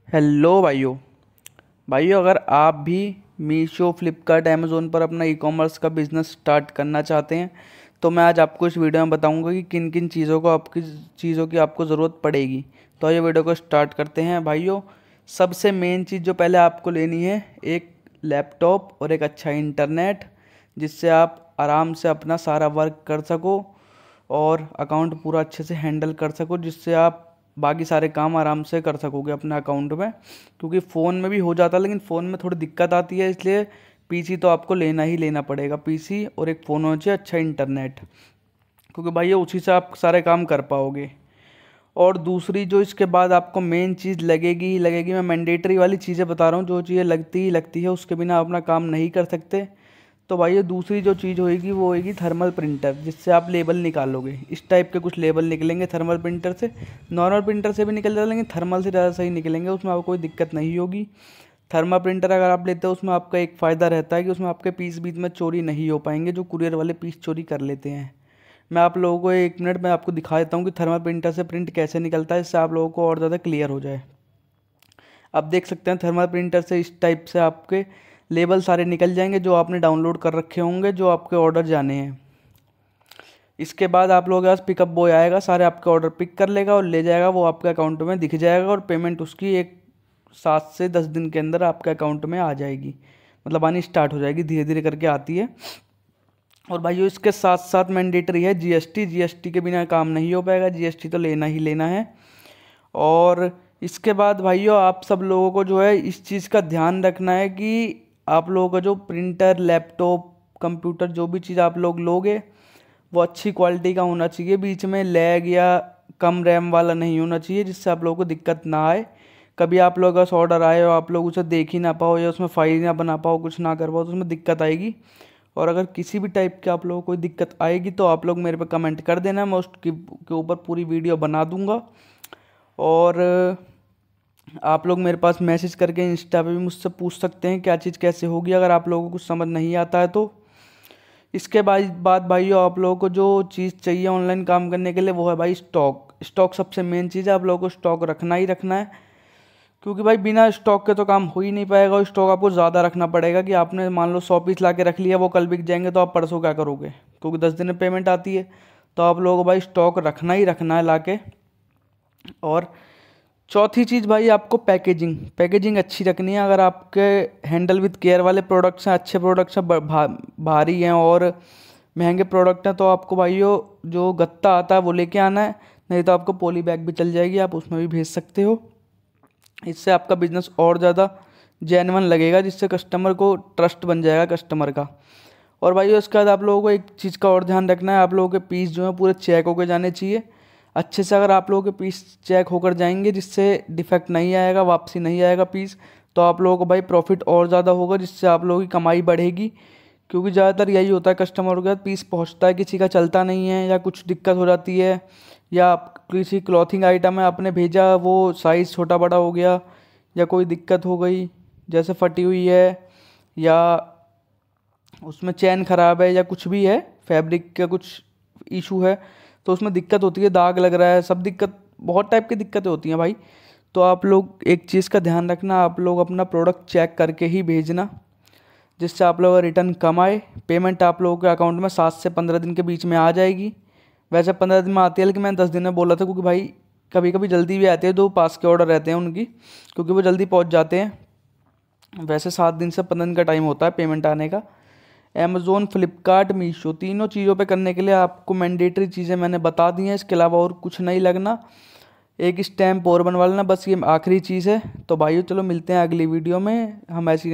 Hello भाइयों अगर आप भी मीशो फ्लिपकार्ट अमेज़ोन पर अपना ई कॉमर्स का बिज़नेस स्टार्ट करना चाहते हैं तो मैं आज आपको इस वीडियो में बताऊंगा कि किन किन चीज़ों की आपको ज़रूरत पड़ेगी। तो ये वीडियो को स्टार्ट करते हैं भाइयों। सबसे मेन चीज़ जो पहले आपको लेनी है, एक लैपटॉप और एक अच्छा इंटरनेट, जिससे आप आराम से अपना सारा वर्क कर सको और अकाउंट पूरा अच्छे से हैंडल कर सको, जिससे आप बाकी सारे काम आराम से कर सकोगे अपने अकाउंट में। क्योंकि फ़ोन में भी हो जाता है लेकिन फ़ोन में थोड़ी दिक्कत आती है, इसलिए पीसी तो आपको लेना ही लेना पड़ेगा। पीसी और एक फ़ोन होना चाहिए, अच्छा इंटरनेट, क्योंकि भाई ये उसी से आप सारे काम कर पाओगे। और दूसरी जो इसके बाद आपको मेन चीज़ लगेगी ही लगेगी, मैं मैंडेटरी वाली चीज़ें बता रहा हूँ, जो चीज़ें लगती ही लगती है, उसके बिना अपना काम नहीं कर सकते। तो भाई ये दूसरी जो चीज़ होएगी वो होएगी थर्मल प्रिंटर, जिससे आप लेबल निकालोगे। इस टाइप के कुछ लेबल निकलेंगे थर्मल प्रिंटर से। नॉर्मल प्रिंटर से भी निकल जाता है लेकिन थर्मल से ज़्यादा सही निकलेंगे, उसमें आपको कोई दिक्कत नहीं होगी। थर्मल प्रिंटर अगर आप लेते हो उसमें आपका एक फ़ायदा रहता है कि उसमें आपके पीस बीच में चोरी नहीं हो पाएंगे, जो कुरियर वाले पीस चोरी कर लेते हैं। मैं आप लोगों को एक मिनट में आपको दिखा देता हूँ कि थर्मल प्रिंटर से प्रिंट कैसे निकलता है, इससे आप लोगों को और ज़्यादा क्लियर हो जाए। आप देख सकते हैं थर्मल प्रिंटर से इस टाइप से आपके लेबल सारे निकल जाएंगे जो आपने डाउनलोड कर रखे होंगे, जो आपके ऑर्डर जाने हैं। इसके बाद आप लोगों के पास पिकअप बॉय आएगा, सारे आपके ऑर्डर पिक कर लेगा और ले जाएगा, वो आपके अकाउंट में दिख जाएगा और पेमेंट उसकी एक 7 से 10 दिन के अंदर आपके अकाउंट में आ जाएगी, मतलब आनी स्टार्ट हो जाएगी, धीरे धीरे करके आती है। और भाइयों इसके साथ साथ मैंडेटरी है जीएसटी के बिना काम नहीं हो पाएगा, जीएसटी तो लेना ही लेना है। और इसके बाद भाइयों आप सब लोगों को जो है इस चीज़ का ध्यान रखना है कि आप लोगों का जो प्रिंटर, लैपटॉप, कंप्यूटर, जो भी चीज़ आप लोग लोगे वो अच्छी क्वालिटी का होना चाहिए, बीच में लैग या कम रैम वाला नहीं होना चाहिए, जिससे आप लोगों को दिक्कत ना आए। कभी आप लोगों का ऑर्डर आए और आप लोग उसे देख ही ना पाओ या उसमें फाइल ना बना पाओ, कुछ ना कर पाओ, तो उसमें दिक्कत आएगी। और अगर किसी भी टाइप के आप लोगों को कोई दिक्कत आएगी तो आप लोग मेरे पे कमेंट कर देना, मैं उसके के ऊपर पूरी वीडियो बना दूंगा। और आप लोग मेरे पास मैसेज करके इंस्टा पे भी मुझसे पूछ सकते हैं क्या चीज़ कैसे होगी, अगर आप लोगों को कुछ समझ नहीं आता है तो। इसके बाद भाइयों आप लोगों को जो चीज़ चाहिए ऑनलाइन काम करने के लिए वो है भाई स्टॉक। स्टॉक सबसे मेन चीज़ है, आप लोगों को स्टॉक रखना ही रखना है, क्योंकि भाई बिना स्टॉक के तो काम हो ही नहीं पाएगा। और स्टॉक आपको ज़्यादा रखना पड़ेगा, कि आपने मान लो 100 पीस ला के रख लिया, वो कल बिक जाएंगे तो आप परसों क्या करोगे, क्योंकि 10 दिन में पेमेंट आती है। तो आप लोगों को भाई स्टॉक रखना ही रखना है ला के। और चौथी चीज़ भाई आपको पैकेजिंग अच्छी रखनी है। अगर आपके हैंडल विद केयर वाले प्रोडक्ट्स हैं, अच्छे प्रोडक्ट्स हैं, भारी हैं और महंगे प्रोडक्ट हैं, तो आपको भाइयों जो गत्ता आता है वो लेके आना है, नहीं तो आपको पॉली बैग भी चल जाएगी, आप उसमें भी भेज सकते हो। इससे आपका बिजनेस और ज़्यादा जेन्युइन लगेगा, जिससे कस्टमर को ट्रस्ट बन जाएगा कस्टमर का। और भाई उसके बाद आप लोगों को एक चीज़ का और ध्यान रखना है, आप लोगों के पीस जो है पूरे चेक होकर जाने चाहिए अच्छे से। अगर आप लोगों के पीस चेक होकर जाएंगे, जिससे डिफेक्ट नहीं आएगा, वापसी नहीं आएगा पीस, तो आप लोगों को भाई प्रॉफिट और ज़्यादा होगा, जिससे आप लोगों की कमाई बढ़ेगी। क्योंकि ज़्यादातर यही होता है, कस्टमर के साथ पीस पहुंचता है, किसी का चलता नहीं है या कुछ दिक्कत हो जाती है, या किसी क्लॉथिंग आइटम है आपने भेजा, वो साइज़ छोटा बड़ा हो गया या कोई दिक्कत हो गई, जैसे फटी हुई है या उसमें चैन ख़राब है या कुछ भी है, फैब्रिक का कुछ इशू है, तो उसमें दिक्कत होती है, दाग लग रहा है, सब दिक्कत, बहुत टाइप की दिक्कतें होती हैं भाई। तो आप लोग एक चीज़ का ध्यान रखना, आप लोग अपना प्रोडक्ट चेक करके ही भेजना, जिससे आप लोग रिटर्न कम आए। पेमेंट आप लोगों के अकाउंट में 7 से 15 दिन के बीच में आ जाएगी। वैसे 15 दिन में आती है, लेकिन मैंने 10 दिन में बोला था, क्योंकि भाई कभी कभी जल्दी भी आती है, जो पास के ऑर्डर रहते हैं उनकी, क्योंकि वो जल्दी पहुँच जाते हैं। वैसे 7 दिन से 15 दिन का टाइम होता है पेमेंट आने का। अमेज़ोन, फ्लिपकार्ट, मीशो, तीनों चीज़ों पे करने के लिए आपको मैंडेटरी चीज़ें मैंने बता दी हैं, इसके अलावा और कुछ नहीं लगना। एक स्टैम्प और बनवा लेना, बस ये आखिरी चीज़ है। तो भाइयों चलो मिलते हैं अगली वीडियो में, हम ऐसी